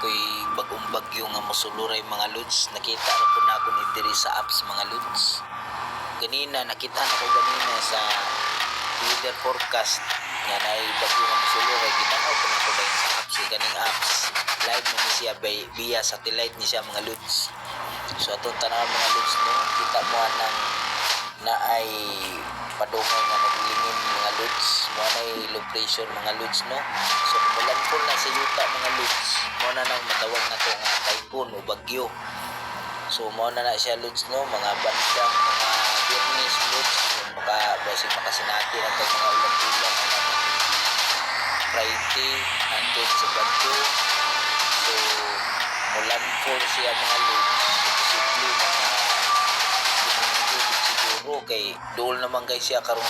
ko'y bagong bagyo nga mosuluray mga lods. Nakita ra po na ako ni diri sa apps mga lods. Ganina nakita na ko ganina sa weather forecast nga nay bagyo nga mosuluray. Gitanaw ko na ko dayon sa apps, kaning apps. Live na ni siya via satellite ni siya mga lods. So atong tanawon mga lods no, kita mo nang naay padungay nga naglingin mga lods, mo nay low pressure mga lods no. So kumulan po na sa yuta mga lods, mo na nang matawag na to nga typhoon o bagyo. So mo na siya lods no, mga bandang mga Biyernes lods, basig makasinati ang mga ulan-ulan na Friday hangtod sa bagyo. So mulan po siya mga lods, posible mga siguro kay dool naman guys siya karong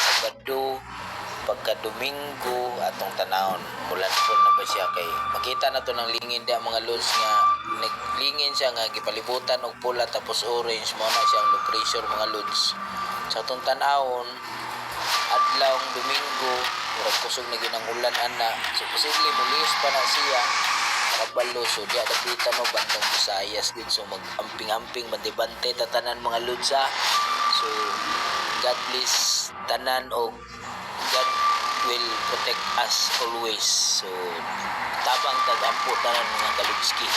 Sabado pagka Domingo atong tanawon mulan po na ba siya kay makita na to ng lingin da mga lods nga naglingin siya nga gipalibutan og pula tapos orange mo na siyang low pressure mga lods sa atong tanawon adlawng Domingo murag kusog na gyud ang ulan ana so posible mulis pa na siya kabalo so diya dapitan no bandang Visayas din so mag-amping-amping bante-bante tatanan mga lods ha. So God bless tanan o God will protect us always. So tabang tagampo tanan mga kaludski.